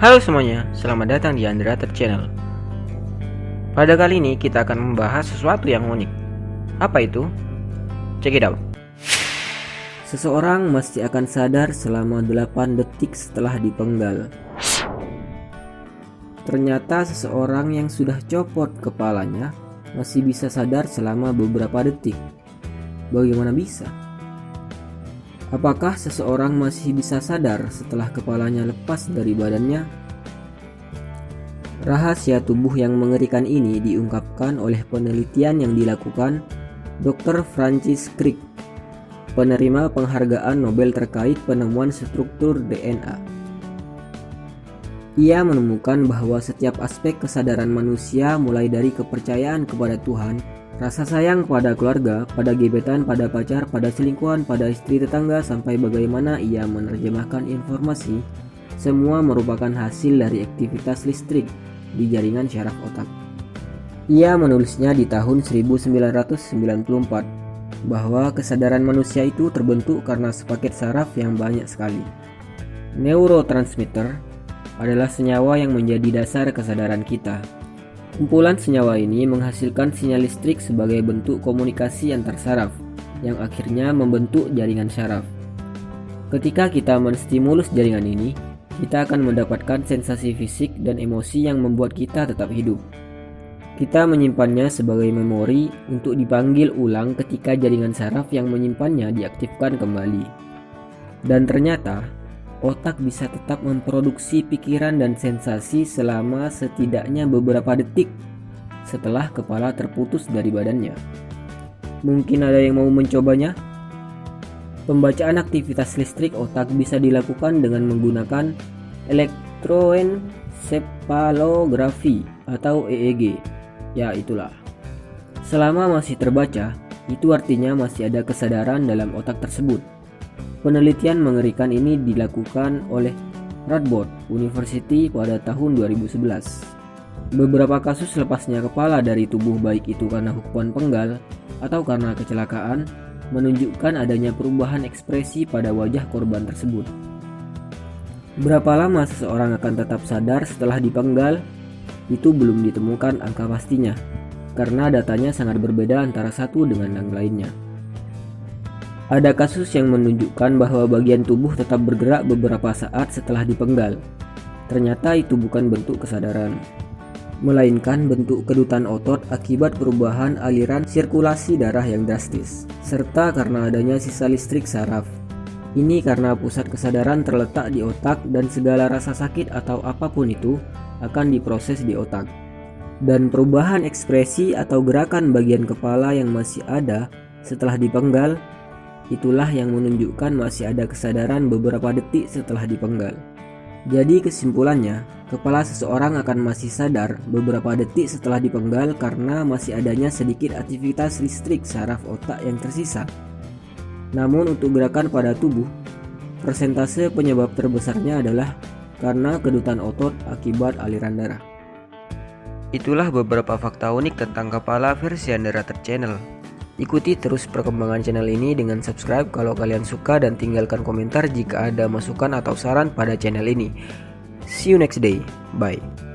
Halo semuanya, selamat datang di Undrated Channel. Pada kali ini kita akan membahas sesuatu yang unik. Apa itu? Check it out. Seseorang masih akan sadar selama 8 detik setelah dipenggal. Ternyata seseorang yang sudah copot kepalanya masih bisa sadar selama beberapa detik. Bagaimana bisa? Apakah seseorang masih bisa sadar setelah kepalanya lepas dari badannya? Rahasia tubuh yang mengerikan ini diungkapkan oleh penelitian yang dilakukan Dr. Francis Crick, penerima penghargaan Nobel terkait penemuan struktur DNA. Ia menemukan bahwa setiap aspek kesadaran manusia, mulai dari kepercayaan kepada Tuhan, rasa sayang pada keluarga, pada gebetan, pada pacar, pada selingkuhan, pada istri tetangga, sampai bagaimana ia menerjemahkan informasi, semua merupakan hasil dari aktivitas listrik di jaringan syaraf otak. Ia menulisnya di tahun 1994 bahwa kesadaran manusia itu terbentuk karena sepaket saraf yang banyak sekali. Neurotransmitter adalah senyawa yang menjadi dasar kesadaran kita. Kumpulan senyawa ini menghasilkan sinyal listrik sebagai bentuk komunikasi antar saraf, yang akhirnya membentuk jaringan syaraf. Ketika kita menstimulus jaringan ini, kita akan mendapatkan sensasi fisik dan emosi yang membuat kita tetap hidup. Kita menyimpannya sebagai memori untuk dipanggil ulang ketika jaringan saraf yang menyimpannya diaktifkan kembali. Dan ternyata, otak bisa tetap memproduksi pikiran dan sensasi selama setidaknya beberapa detik setelah kepala terputus dari badannya. Mungkin ada yang mau mencobanya? Pembacaan aktivitas listrik otak bisa dilakukan dengan menggunakan elektroencephalografi atau EEG. Ya itulah. Selama masih terbaca, itu artinya masih ada kesadaran dalam otak tersebut. Penelitian mengerikan ini dilakukan oleh Radboud University pada tahun 2011. Beberapa kasus lepasnya kepala dari tubuh, baik itu karena hukuman penggal atau karena kecelakaan, menunjukkan adanya perubahan ekspresi pada wajah korban tersebut. Berapa lama seseorang akan tetap sadar setelah dipenggal? Itu belum ditemukan angka pastinya, karena datanya sangat berbeda antara satu dengan yang lainnya. Ada kasus yang menunjukkan bahwa bagian tubuh tetap bergerak beberapa saat setelah dipenggal. Ternyata itu bukan bentuk kesadaran, melainkan bentuk kedutan otot akibat perubahan aliran sirkulasi darah yang drastis, serta karena adanya sisa listrik saraf. Ini karena pusat kesadaran terletak di otak dan segala rasa sakit atau apapun itu akan diproses di otak. Dan perubahan ekspresi atau gerakan bagian kepala yang masih ada setelah dipenggal, itulah yang menunjukkan masih ada kesadaran beberapa detik setelah dipenggal. Jadi kesimpulannya, kepala seseorang akan masih sadar beberapa detik setelah dipenggal karena masih adanya sedikit aktivitas listrik saraf otak yang tersisa. Namun untuk gerakan pada tubuh, persentase penyebab terbesarnya adalah karena kedutan otot akibat aliran darah. Itulah beberapa fakta unik tentang kepala versi Undrated Channel. Ikuti terus perkembangan channel ini dengan subscribe kalau kalian suka dan tinggalkan komentar jika ada masukan atau saran pada channel ini. See you next day. Bye.